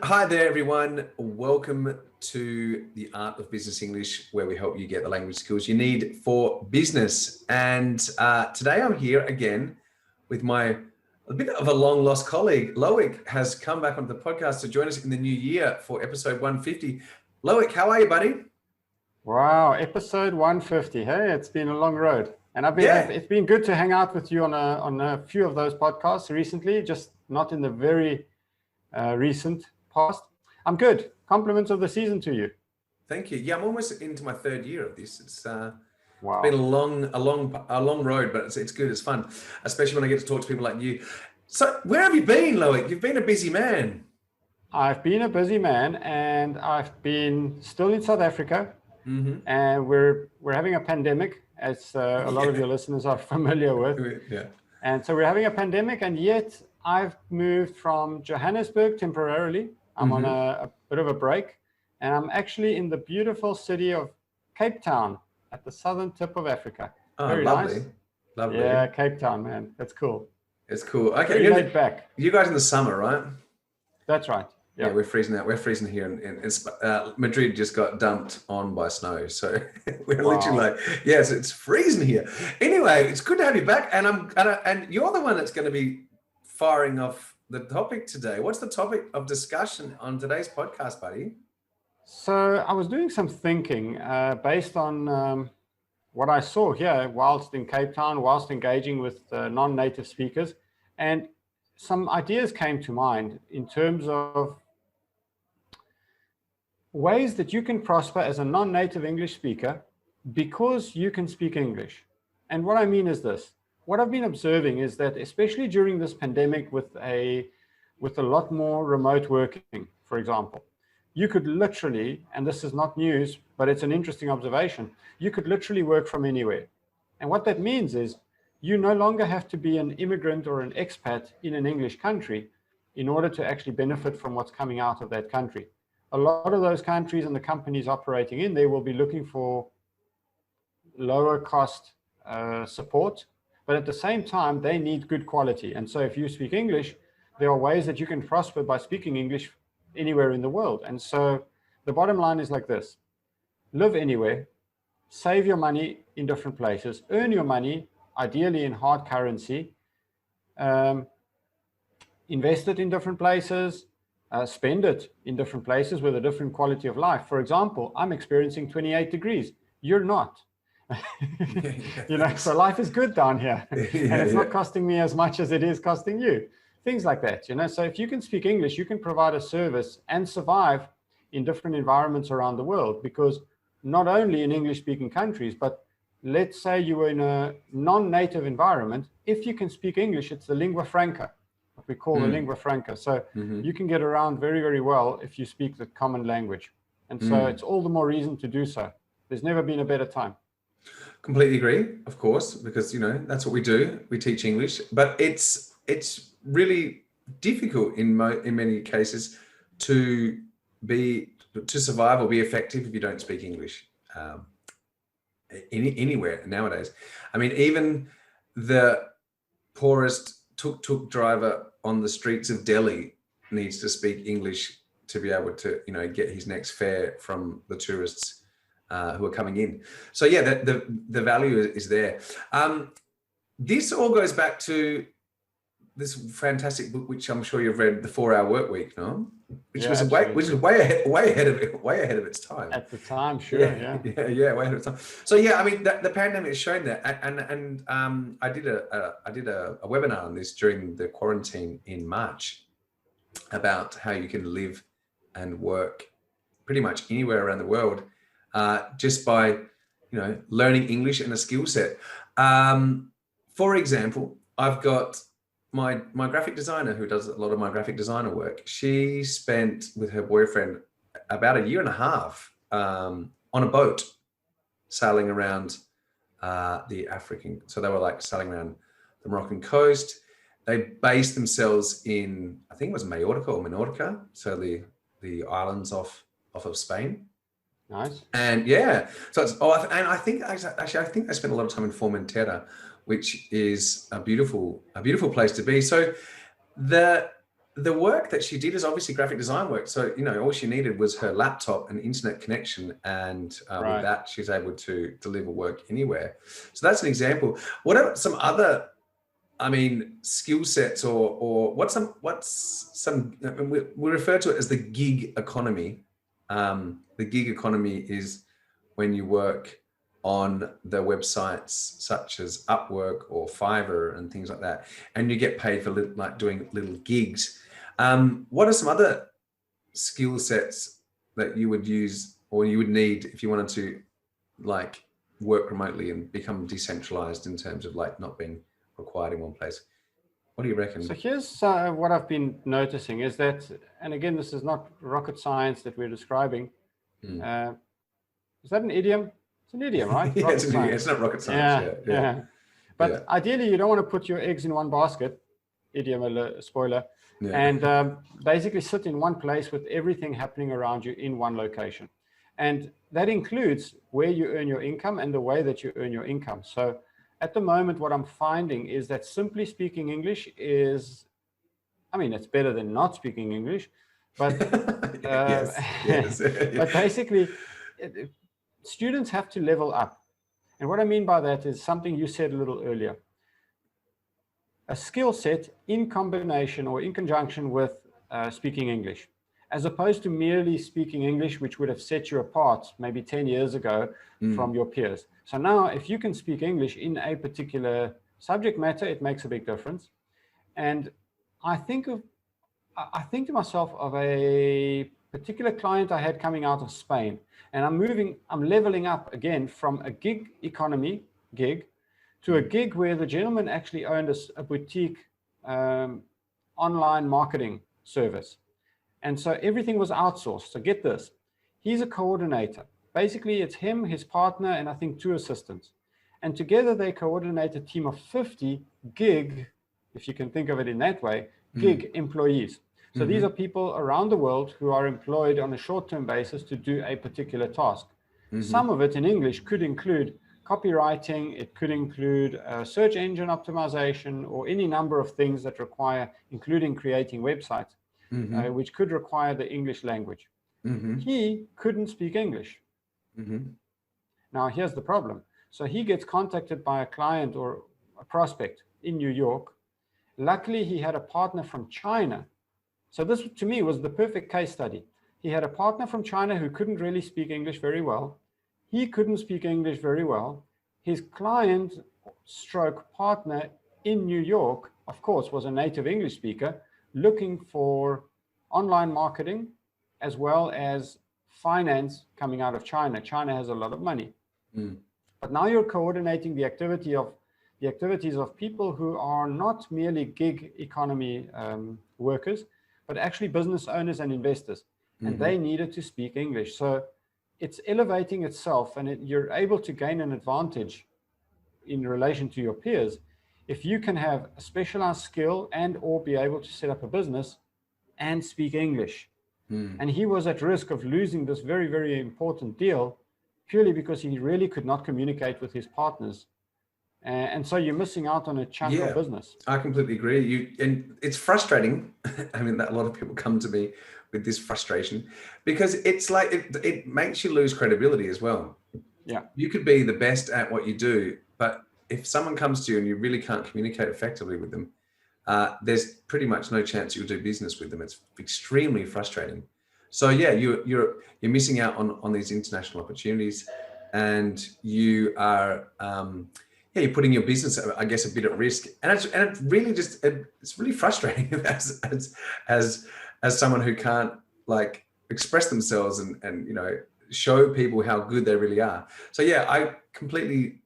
Hi there, everyone. Welcome to the Art of Business English, where we help you get the language skills you need for business. And today I'm here again with a bit of a long lost colleague. Lloic has come back onto the podcast to join us in the new year for episode 150. Lloic, how are you, buddy? Wow, episode 150. Hey, it's been a long road. And it's been good to hang out with you on a few of those podcasts recently, just not in the very recent past. I'm good. Compliments of the season to you. Thank you. Yeah, I'm almost into my third year of this. Wow. It's been a long road, but it's good. It's fun, especially when I get to talk to people like you. So, where have you been, Lloic? You've been a busy man. I've been a busy man, and I've been still in South Africa, and we're having a pandemic, as a lot of your listeners are familiar with. Yeah. And so we're having a pandemic, and yet I've moved from Johannesburg temporarily. I'm on a bit of a break, and I'm actually in the beautiful city of Cape Town at the southern tip of Africa. Oh, Very lovely. nice. Lovely. Yeah, Cape Town, man. That's cool. It's cool. Okay. Very laid back. You guys in the summer, right? That's right. Yeah, we're freezing out. We're freezing here in Madrid. Just got dumped on by snow, so we're literally like, yes, it's freezing here. Anyway, it's good to have you back, and you're the one that's going to be firing off the topic today. What's the topic of discussion on today's podcast, buddy? So I was doing some thinking based on what I saw here whilst in Cape Town, whilst engaging with non-native speakers, and some ideas came to mind in terms of ways that you can prosper as a non-native English speaker because you can speak English. And what I mean is this. What I've been observing is that, especially during this pandemic with a lot more remote working, for example, you could literally, and this is not news, but it's an interesting observation, you could literally work from anywhere. And what that means is you no longer have to be an immigrant or an expat in an English country in order to actually benefit from what's coming out of that country. A lot of those countries and the companies operating in there will be looking for lower cost support, but at the same time, they need good quality. And so if you speak English, there are ways that you can prosper by speaking English anywhere in the world. And so the bottom line is like this: live anywhere, save your money in different places, earn your money, ideally in hard currency, invest it in different places, spend it in different places with a different quality of life. For example, I'm experiencing 28 degrees. You're not. So life is good down here. And it's not costing me as much as it is costing you. Things like that, So if you can speak English, you can provide a service and survive in different environments around the world, because not only in English-speaking countries, but let's say you were in a non-native environment, if you can speak English, it's the lingua franca. What we call the lingua franca. So you can get around very, very well if you speak the common language. And so it's all the more reason to do so. There's never been a better time. Completely agree, of course, because, that's what we do. We teach English, but it's really difficult in many cases to survive or be effective if you don't speak English anywhere nowadays. I mean, even the poorest tuk-tuk driver on the streets of Delhi needs to speak English to be able to, get his next fare from the tourists who are coming in. So yeah, the value is there. This all goes back to this fantastic book, which I'm sure you've read, The 4-Hour Workweek, no? Which is way ahead of its time. At the time, sure, yeah, way ahead of its time. So yeah, I mean, the pandemic has shown that, and I did a webinar on this during the quarantine in March about how you can live and work pretty much anywhere around the world just by learning English and a skill set. For example, I've got my graphic designer who does a lot of my graphic designer work. She spent with her boyfriend about a year and a half on a boat sailing around the African. So they were like sailing around the Moroccan coast. They based themselves in, I think it was Mallorca or Menorca, so the islands off of Spain. Nice. And yeah, so it's I think I spent a lot of time in Formentera, which is a beautiful place to be. So the work that she did is obviously graphic design work. So, you know, all she needed was her laptop and internet connection. And with Right. that, she's able to deliver work anywhere. So that's an example. What are some other, I mean, skill sets or what's some, we refer to it as the gig economy. The gig economy is when you work on the websites such as Upwork or Fiverr and things like that, and you get paid for like doing little gigs. What are some other skill sets that you would use or you would need if you wanted to like work remotely and become decentralized in terms of like not being required in one place? What do you reckon? So here's what I've been noticing is that, and again, this is not rocket science that we're describing. Is that an idiom? It's an idiom, right? Yeah, Rocket science. it's not rocket science. Yeah. But ideally, you don't want to put your eggs in one basket, idiom spoiler, and basically sit in one place with everything happening around you in one location. And that includes where you earn your income and the way that you earn your income. So at the moment, what I'm finding is that simply speaking English is, I mean, it's better than not speaking English, but yes. but basically, students have to level up. And what I mean by that is something you said a little earlier. A skill set in combination or in conjunction with speaking English, as opposed to merely speaking English, which would have set you apart maybe 10 years ago from your peers. So now if you can speak English in a particular subject matter, it makes a big difference. And I think to myself of a particular client I had coming out of Spain, and I'm leveling up again from a gig economy gig to a gig where the gentleman actually owned a boutique online marketing service. And so everything was outsourced. So get this, he's a coordinator. Basically, it's him, his partner, and I think 2 assistants. And together they coordinate a team of 50 gig, if you can think of it in that way, gig employees. So these are people around the world who are employed on a short-term basis to do a particular task. Some of it in English could include copywriting, it could include search engine optimization, or any number of things that require, including creating websites, which could require the English language. He couldn't speak English. Now, here's the problem. So he gets contacted by a client or a prospect in New York. Luckily, he had a partner from China. So this, to me, was the perfect case study. He had a partner from China who couldn't really speak English very well. He couldn't speak English very well. His client stroke partner in New York, of course, was a native English speaker looking for online marketing as well as finance coming out of China. China has a lot of money. But now you're coordinating the activities of people who are not merely gig economy workers, but actually business owners and investors. And they needed to speak English. So it's elevating itself, and you're able to gain an advantage in relation to your peers if you can have a specialized skill and or be able to set up a business and speak English. And he was at risk of losing this very, very important deal purely because he really could not communicate with his partners. And so you're missing out on a chunk of business. I completely agree. And it's frustrating. I mean, that a lot of people come to me with this frustration because it's like it makes you lose credibility as well. Yeah. You could be the best at what you do, but if someone comes to you and you really can't communicate effectively with them, there's pretty much no chance you'll do business with them. It's extremely frustrating. So yeah, you're missing out on these international opportunities, and you are you're putting your business, I guess, a bit at risk. And it's really just it's really frustrating as someone who can't like express themselves and you know show people how good they really are. So yeah, I completely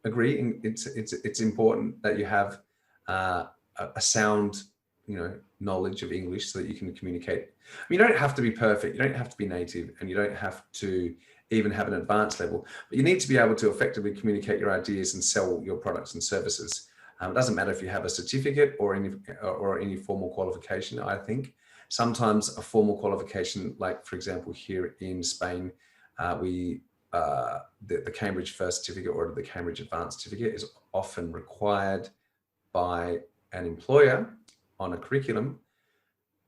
agree. And it's important that you have a sound, you know, knowledge of English so that you can communicate. I mean, you don't have to be perfect, you don't have to be native, and you don't have to even have an advanced level, but you need to be able to effectively communicate your ideas and sell your products and services. It doesn't matter if you have a certificate or any formal qualification. I think sometimes a formal qualification, like for example here in Spain, the Cambridge First Certificate or the Cambridge Advanced Certificate is often required by an employer on a curriculum.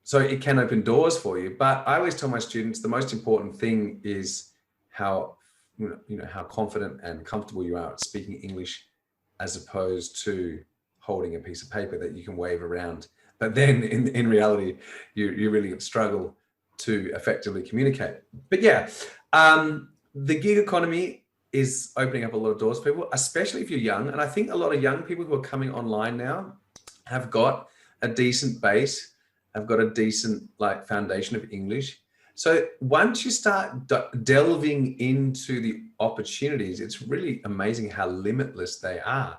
So it can open doors for you. But I always tell my students the most important thing is how, how confident and comfortable you are at speaking English, as opposed to holding a piece of paper that you can wave around. But then in reality, you really struggle to effectively communicate. But yeah, the gig economy is opening up a lot of doors for people, especially if you're young. And I think a lot of young people who are coming online now have got a decent base, have got a decent foundation of English. So once you start delving into the opportunities, it's really amazing how limitless they are.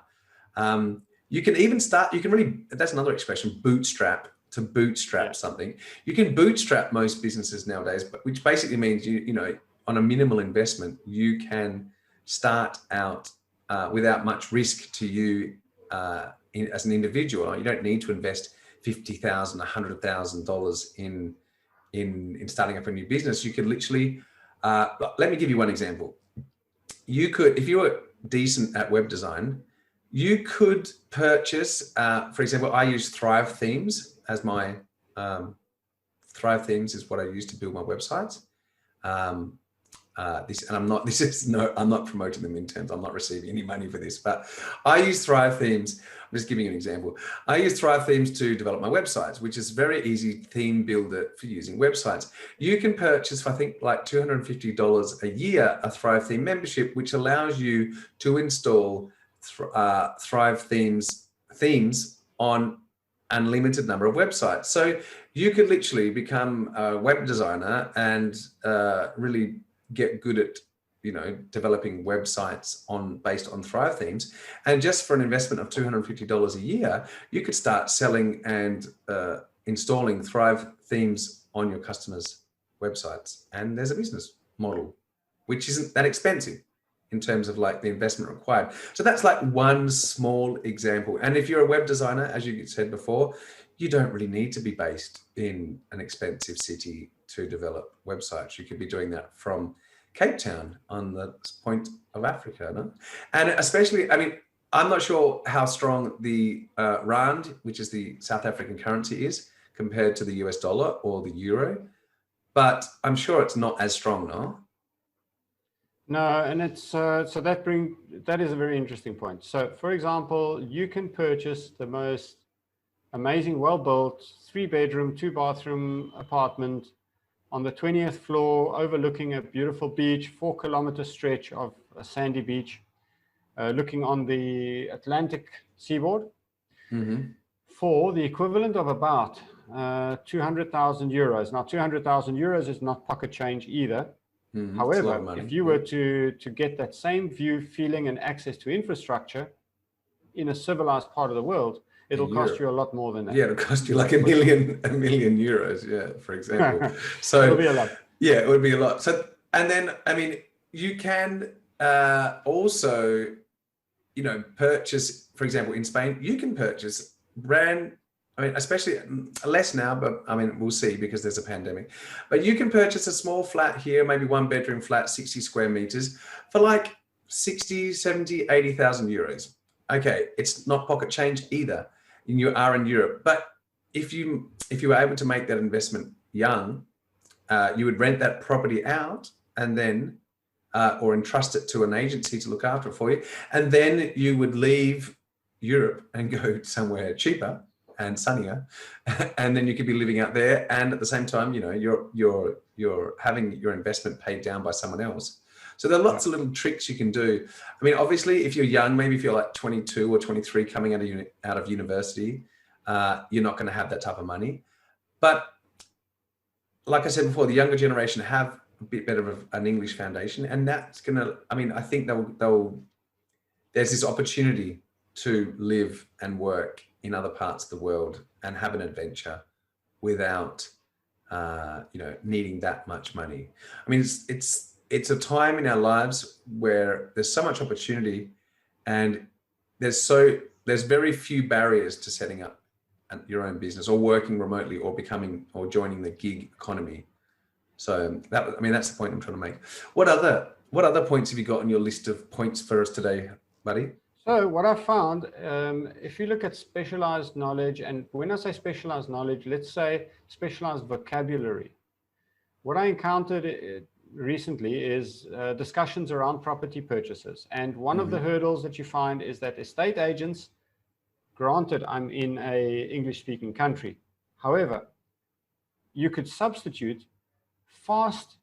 You can even start, that's another expression, bootstrap, to bootstrap something. You can bootstrap most businesses nowadays, which basically means on a minimal investment, you can start out without much risk to you as an individual. You don't need to invest $50,000, $100,000 in starting up a new business. You could literally, let me give you one example. You could, if you were decent at web design, you could purchase, for example, I use Thrive Themes as my, Thrive Themes is what I use to build my websites. I'm not promoting them in terms, I'm not receiving any money for this, but I use Thrive Themes. I'm just giving you an example. I use Thrive Themes to develop my websites, which is very easy theme builder for using websites. You can purchase for, I think, like $250 a year, a Thrive Theme membership, which allows you to install Thrive themes on unlimited number of websites. So you could literally become a web designer and really get good at developing websites based on Thrive themes. And just for an investment of $250 a year, you could start selling and installing Thrive themes on your customers' websites. And there's a business model, which isn't that expensive in terms of the investment required. So that's one small example. And if you're a web designer, as you said before, you don't really need to be based in an expensive city to develop websites. You could be doing that from Cape Town on the point of Africa, no? And especially, I'm not sure how strong the rand, which is the South African currency, is compared to the US dollar or the euro, but I'm sure it's not as strong, no? No, and it's that is a very interesting point. So, for example, you can purchase the most amazing, well-built 3-bedroom, 2-bathroom apartment on the 20th floor, overlooking a beautiful beach, 4-kilometer stretch of a sandy beach, looking on the Atlantic seaboard, for the equivalent of about 200,000 euros. Now, 200,000 euros is not pocket change either. However, if you were to get that same view, feeling, and access to infrastructure in a civilized part of the world, it'll cost you a lot more than that. Yeah, it'll cost you like a million euros, yeah, for example. So it'll be a lot. Yeah, it would be a lot. So, and then, you can also, purchase, for example, in Spain, you can purchase especially less now, but we'll see because there's a pandemic. But you can purchase a small flat here, maybe 1-bedroom flat, 60 square meters for 60, 70, 80,000 euros. Okay, it's not pocket change either. You are in Europe, but if you were able to make that investment young, you would rent that property out and then, or entrust it to an agency to look after it for you, and then you would leave Europe and go somewhere cheaper and sunnier, and then you could be living out there, and at the same time, you're having your investment paid down by someone else. So there are lots of little tricks you can do. Obviously, if you're young, maybe if you're 22 or 23 coming out of university, you're not going to have that type of money. But like I said before, the younger generation have a bit better of an English foundation, and that's going to, I think there's this opportunity to live and work in other parts of the world and have an adventure without, needing that much money. It's a time in our lives where there's so much opportunity, and there's very few barriers to setting up your own business or working remotely or joining the gig economy. So that's the point I'm trying to make. What other points have you got on your list of points for us today, buddy? So what I found, if you look at specialized knowledge, and when I say specialized knowledge, let's say specialized vocabulary. What I encountered recently is discussions around property purchases. And one of the hurdles that you find is that estate agents, granted I'm in a English-speaking country, however, you could substitute fast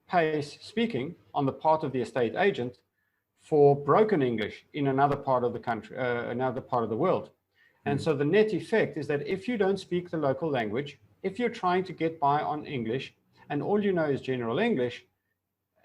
pace speaking on the part of the estate agent for broken English in another part of the country, another part of the world. And so the net effect is that if you don't speak the local language, if you're trying to get by on English and all you know is general English,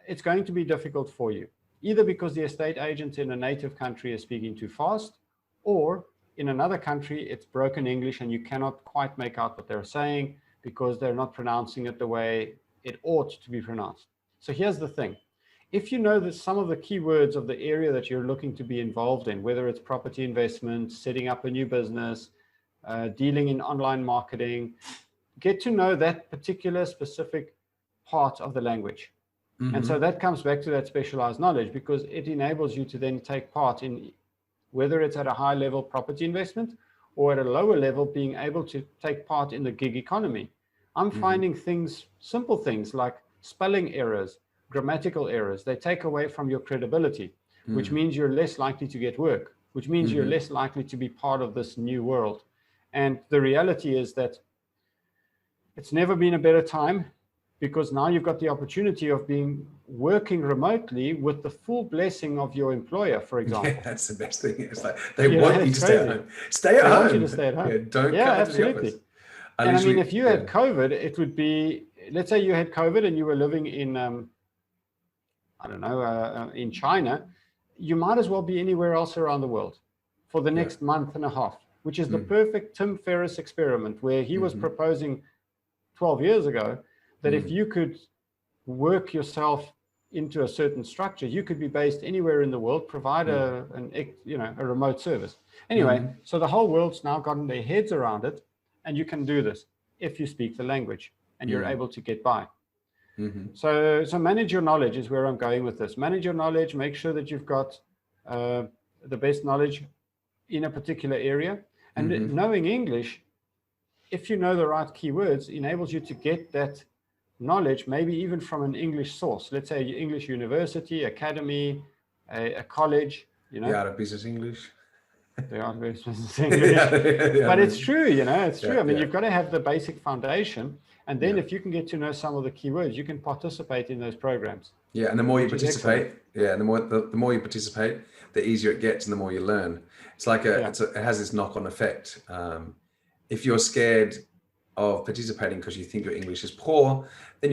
it's going to be difficult for you, either because the estate agent in a native country is speaking too fast, or in another country, it's broken English and you cannot quite make out what they're saying because they're not pronouncing it the way it ought to be pronounced. So here's the thing. If you know that some of the keywords of the area that you're looking to be involved in, whether it's property investment, setting up a new business, dealing in online marketing, get to know that particular specific part of the language. And so that comes back to that specialized knowledge, because it enables you to then take part in, whether it's at a high level property investment or at a lower level, being able to take part in the gig economy. I'm finding things, simple things like spelling errors, grammatical errors, they take away from your credibility, which means you're less likely to get work, which means you're less likely to be part of this new world. And the reality is that it's never been a better time, because now you've got the opportunity of working remotely with the full blessing of your employer, for example. Yeah, that's the best thing. It's like they want you to stay at home. Stay at home. They want you to stay at home. Yeah, don't come to the office. And I mean, if you had COVID, it would be, let's say you had COVID and you were living in, I don't know, in China, you might as well be anywhere else around the world for the next month and a half, which is the perfect Tim Ferriss experiment, where he was proposing 12 years ago that if you could work yourself into a certain structure, you could be based anywhere in the world, provide a remote service. Anyway, so the whole world's now gotten their heads around it, and you can do this if you speak the language and you're able to get by. So manage your knowledge is where I'm going with this. Manage your knowledge, make sure that you've got the best knowledge in a particular area. And knowing English, if you know the right keywords, enables you to get that knowledge, maybe even from an English source. Let's say English university, academy, a college, you know. The Art of Business English. The Art of Business English. But it's true, you know, it's true. I mean, you've got to have the basic foundation. And then if you can get to know some of the keywords, you can participate in those programs. Yeah, and the more you participate, the more you participate, the easier it gets and the more you learn. It's like it has this knock-on effect. If you're scared of participating because you think your English is poor, then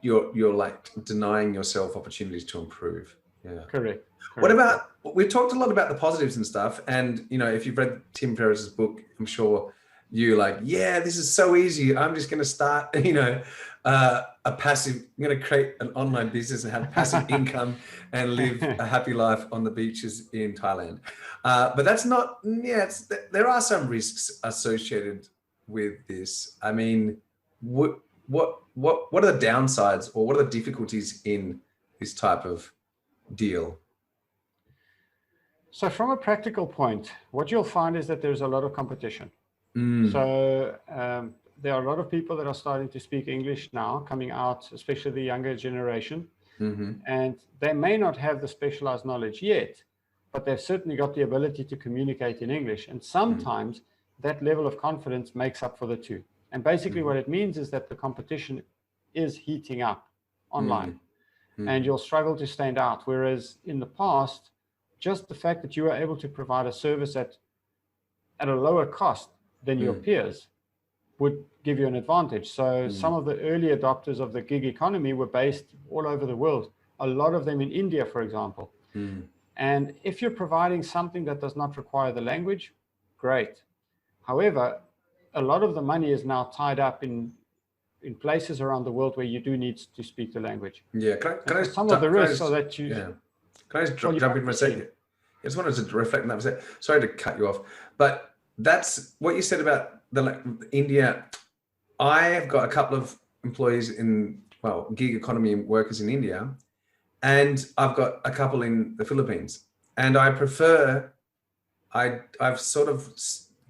you're like denying yourself opportunities to improve. Yeah. Correct. What about, we've talked a lot about the positives and stuff, and you know, if you've read Tim Ferriss's book, I'm sure you're like, yeah, this is so easy. I'm just going to start, you know, I'm going to create an online business and have passive income and live a happy life on the beaches in Thailand. But that's not, there are some risks associated with this. I mean, what are the downsides, or what are the difficulties in this type of deal? So from a practical point, what you'll find is that there's a lot of competition. So there are a lot of people that are starting to speak English now, coming out, especially the younger generation. And they may not have the specialized knowledge yet, but they've certainly got the ability to communicate in English. And sometimes that level of confidence makes up for the two. And basically what it means is that the competition is heating up online, and you'll struggle to stand out. Whereas in the past, just the fact that you were able to provide a service at a lower cost than your peers would give you an advantage. So some of the early adopters of the gig economy were based all over the world, a lot of them in India, for example. And if you're providing something that does not require the language, great. However, a lot of the money is now tied up in places around the world where you do need to speak the language. Yeah, can I some of the risks are that you... Yeah. Can I just jump in for a second? I just wanted to reflect on that for a second. Sorry to cut you off, but that's what you said about India. I have got a couple of employees in, gig economy workers in India, and I've got a couple in the Philippines. And I prefer I've sort of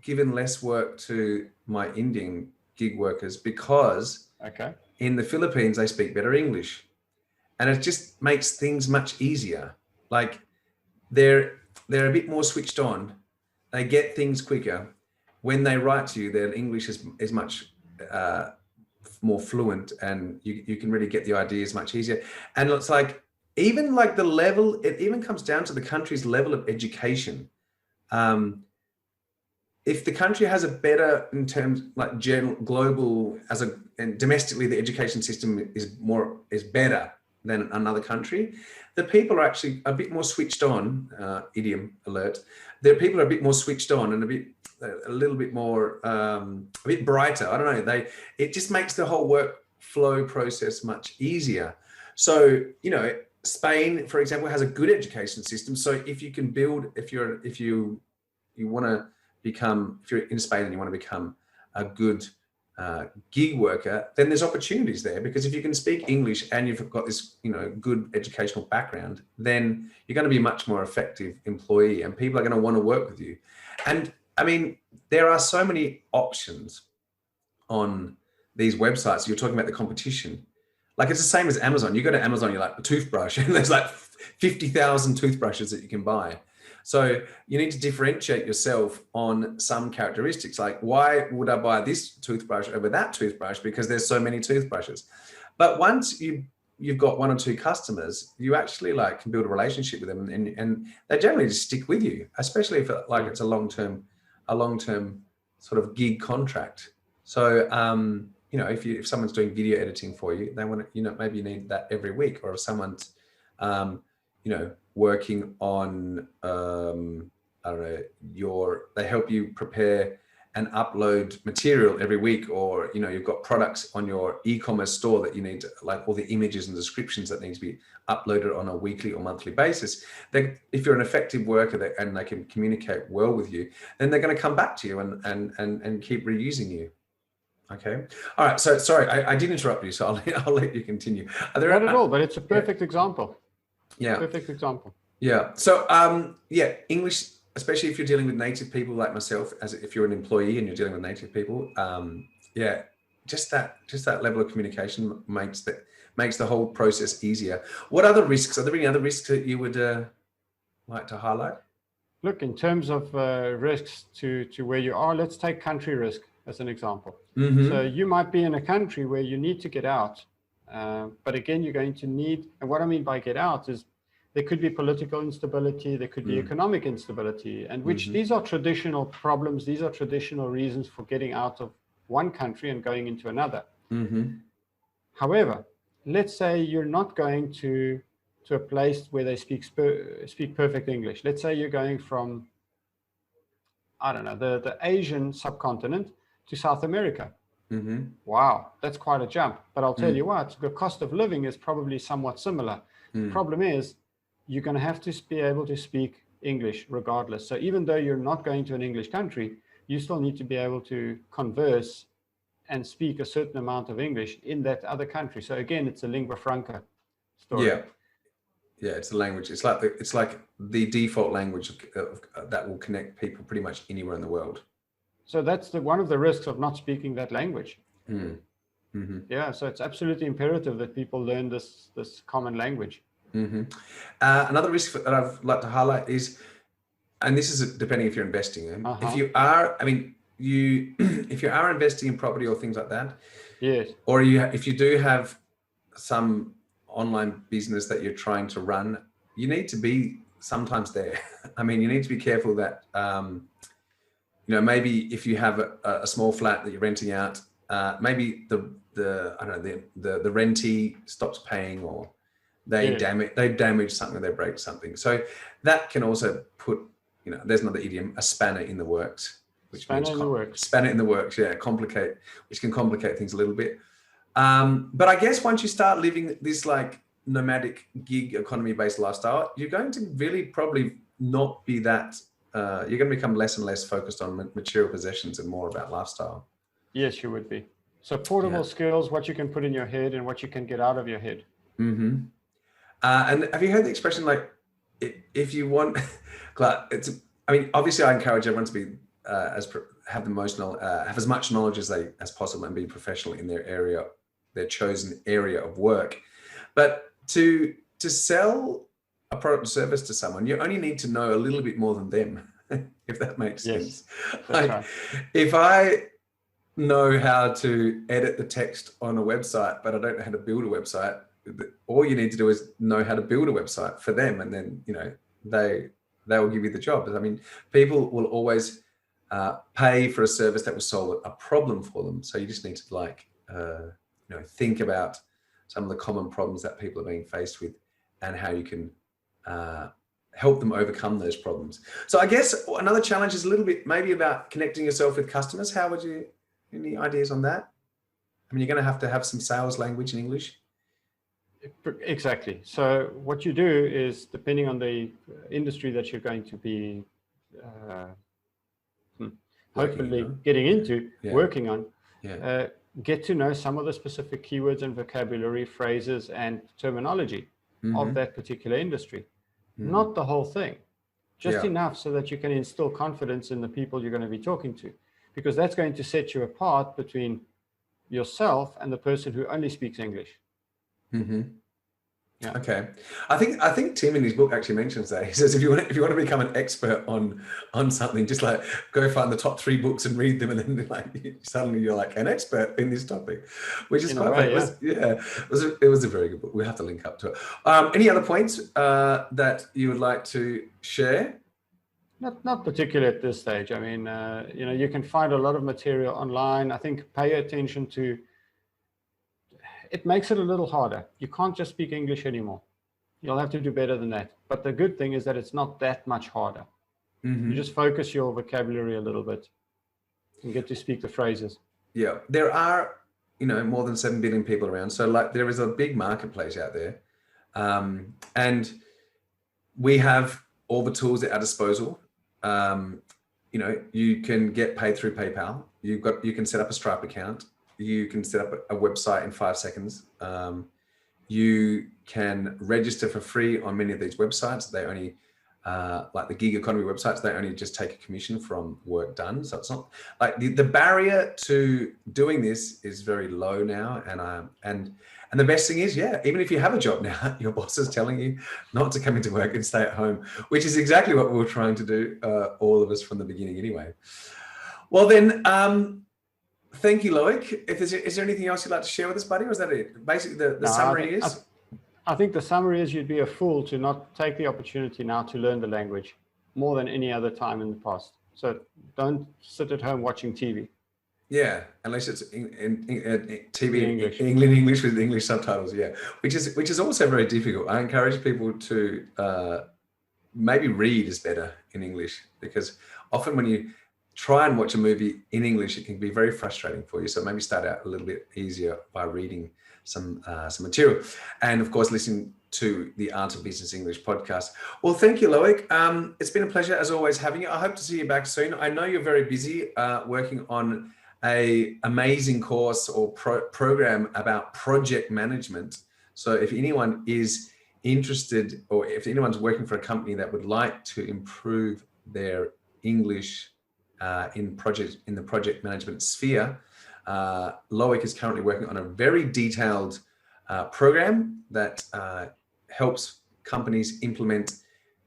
given less work to my Indian gig workers because Okay. in the Philippines they speak better English, and it just makes things much easier. Like they're a bit more switched on. They get things quicker. When they write to you, their English is much more fluent, and you can really get the ideas much easier. And it's like even like the level, it even comes down to the country's level of education. Um, if the country has a better in terms like general global as a and domestically the education system is better than another country, the people are actually a bit more switched on. Idiom alert. The people are a bit more switched on and a little bit more a bit brighter. I don't know. It just makes the whole workflow process much easier. So Spain, for example, has a good education system. So if you can build, if you want to become, if you're in Spain and you want to become a good gig worker, then there's opportunities there, because if you can speak English and you've got this good educational background, then you're going to be a much more effective employee and people are going to want to work with you. And I mean, there are so many options on these websites. You're talking about the competition. Like it's the same as Amazon. You go to Amazon, you're like a toothbrush, and there's like 50,000 toothbrushes that you can buy. So you need to differentiate yourself on some characteristics. Like, why would I buy this toothbrush over that toothbrush? Because there's so many toothbrushes. But once you've got one or two customers, you actually like can build a relationship with them, and they generally just stick with you, especially if it's a long-term sort of gig contract. So if someone's doing video editing for you, they want to, maybe you need that every week. Or if someone's working on I don't know, they help you prepare and upload material every week, or you've got products on your e-commerce store that you need to, like all the images and descriptions that need to be uploaded on a weekly or monthly basis. If you're an effective worker and they can communicate well with you, then they're going to come back to you and keep reusing you. Okay. All right. So sorry, I did interrupt you, so I'll let you continue. Not at all, but it's a perfect example. Yeah. Perfect example. Yeah. So English, especially if you're dealing with native people like myself, as if you're an employee and you're dealing with native people, just that level of communication makes the whole process easier. What other risks? Are there any other risks that you would like to highlight? Look, in terms of risks to where you are, let's take country risk as an example. Mm-hmm. So you might be in a country where you need to get out, but again, you're going to need, and what I mean by get out is there could be political instability, there could be economic instability, and which these are traditional problems, these are traditional reasons for getting out of one country and going into another. Mm-hmm. However, let's say you're not going to a place where they speak perfect English. Let's say you're going from, I don't know, the Asian subcontinent to South America. Mm-hmm. Wow, that's quite a jump. But I'll tell you what, the cost of living is probably somewhat similar. The problem is you're going to have to be able to speak English regardless. So even though you're not going to an English country, you still need to be able to converse and speak a certain amount of English in that other country. So again, it's a lingua franca story. Yeah, it's a language. It's like the default language that will connect people pretty much anywhere in the world. So that's one of the risks of not speaking that language. Mm-hmm. Yeah, so it's absolutely imperative that people learn this common language. Mm-hmm. Another risk that I'd like to highlight is, and this is depending if you're investing in, if you are, if you are investing in property or things like that, yes, or if you do have some online business that you're trying to run, you need to be sometimes there. I mean, you need to be careful that, maybe if you have a small flat that you're renting out, maybe the rentee stops paying, or they damage something, they break something. So that can also put, there's another idiom, a spanner in the works, which spanner in the works, yeah, which can complicate things a little bit. But I guess once you start living this like nomadic gig economy based lifestyle, you're going to really probably not be that, you're going to become less and less focused on material possessions and more about lifestyle. Yes, you would be. So portable skills, what you can put in your head and what you can get out of your head. Mm-hmm. And have you heard the expression, like, if you want, I mean, obviously, I encourage everyone to be have the most have as much knowledge as possible and be professional in their area, their chosen area of work. But to sell a product or service to someone, you only need to know a little bit more than them, if that makes sense. That's Like, right. if I know how to edit the text on a website, but I don't know how to build a website, all you need to do is know how to build a website for them, and then they will give you the job. I mean, people will always pay for a service that will solve a problem for them. So you just need to think about some of the common problems that people are being faced with and how you can help them overcome those problems. So I guess another challenge is a little bit maybe about connecting yourself with customers. How would you, any ideas on that? I mean, you're going to have some sales language in English. Exactly. So what you do is, depending on the industry that you're going to be hopefully getting into, working on, get to know some of the specific keywords and vocabulary, phrases and terminology of that particular industry. Not the whole thing, just enough so that you can instill confidence in the people you're going to be talking to, because that's going to set you apart between yourself and the person who only speaks English. Yeah. Okay. I think Tim in his book actually mentions that. He says if you want to become an expert on something, just like go find the top 3 books and read them, and then suddenly you're like an expert in this topic, which is quite funny. It was a very good book. We'll have to link up to it. Any other points that you would like to share? Not particularly at this stage. I mean, you can find a lot of material online. I think pay attention to. It makes it a little harder. You can't just speak English anymore. You'll have to do better than that. But the good thing is that it's not that much harder. You just focus your vocabulary a little bit and get to speak the phrases. Yeah, there are, more than 7 billion people around. So there is a big marketplace out there. And we have all the tools at our disposal. You can get paid through PayPal. You can set up a Stripe account. You can set up a website in 5 seconds. You can register for free on many of these websites. They only, like the gig economy websites, they only just take a commission from work done. So it's not like the barrier to doing this is very low now. And the best thing is, even if you have a job now, your boss is telling you not to come into work and stay at home, which is exactly what we were trying to do, all of us from the beginning anyway. Well then, thank you, Lloic. Is there anything else you'd like to share with us, buddy? Or is that it? Basically, the summary is? I think the summary is you'd be a fool to not take the opportunity now to learn the language more than any other time in the past. So don't sit at home watching TV. Yeah, unless it's in TV in English with English subtitles. Yeah, which is also very difficult. I encourage people to maybe read is better in English, because often when you try and watch a movie in English, it can be very frustrating for you. So maybe start out a little bit easier by reading some material, and of course listen to the Art of Business English podcast. Well, thank you, Lloic. It's been a pleasure as always having you. I hope to see you back soon. I know you're very busy working on an amazing course or program about project management. So if anyone is interested, or if anyone's working for a company that would like to improve their English in the project management sphere, Lloic is currently working on a very detailed program that helps companies implement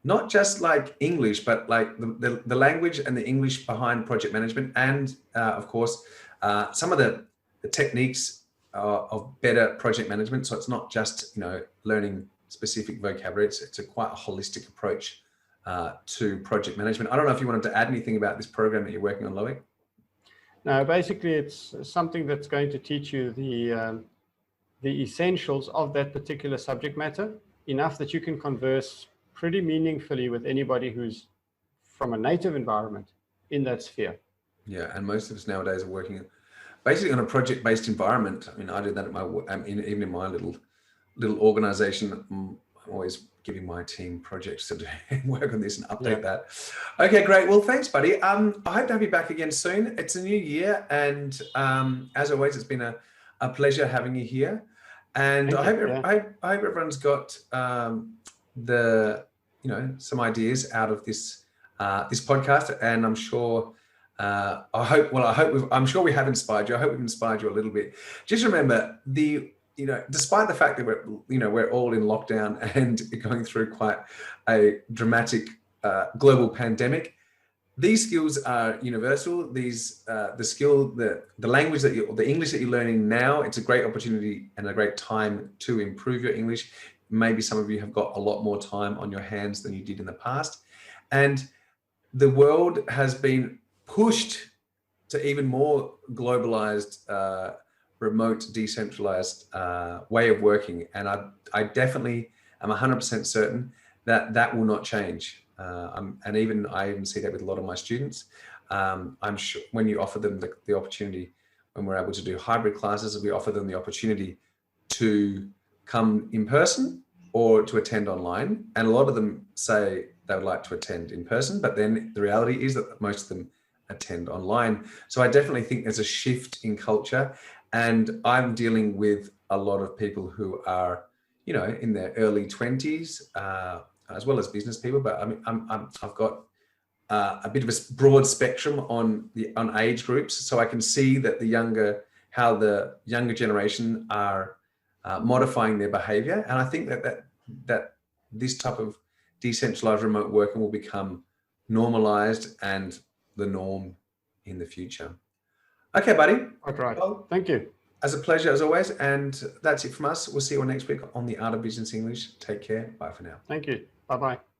not just like English, but like the language and the English behind project management, and of course some of the techniques of better project management. So it's not just learning specific vocabulary. It's quite a holistic approach to project management. I don't know if you wanted to add anything about this program that you're working on, Lloic. No, basically it's something that's going to teach you the essentials of that particular subject matter, enough that you can converse pretty meaningfully with anybody who's from a native environment in that sphere. Yeah, and most of us nowadays are working basically on a project-based environment. I mean, I did that at even in my little organization. I'm always giving my team projects to do and work on this and update that. Okay, great. Well, thanks, buddy. I hope to have you back again soon. It's a new year, and as always, it's been a pleasure having you here. And I hope everyone's got some ideas out of this this podcast, and I'm sure. I'm sure we have inspired you. I hope we've inspired you a little bit. Just remember despite the fact that we're all in lockdown and going through quite a dramatic global pandemic, these skills are universal. The language the English that you're learning now, it's a great opportunity and a great time to improve your English. Maybe some of you have got a lot more time on your hands than you did in the past. And the world has been pushed to even more globalized, remote, decentralized way of working. And I definitely am 100% certain that will not change. I even see that with a lot of my students. I'm sure when you offer them the opportunity, when we're able to do hybrid classes, we offer them the opportunity to come in person or to attend online. And a lot of them say they would like to attend in person, but then the reality is that most of them attend online. So I definitely think there's a shift in culture, and I'm dealing with a lot of people who are, in their early 20s, as well as business people. But I mean, I've got a bit of a broad spectrum on age groups, so I can see that how the younger generation are modifying their behavior, and I think that this type of decentralized remote working will become normalized and the norm in the future. Okay, buddy. Right. Well, thank you. As a pleasure as always. And that's it from us. We'll see you all next week on the Art of Business English. Take care. Bye for now. Thank you. Bye-bye.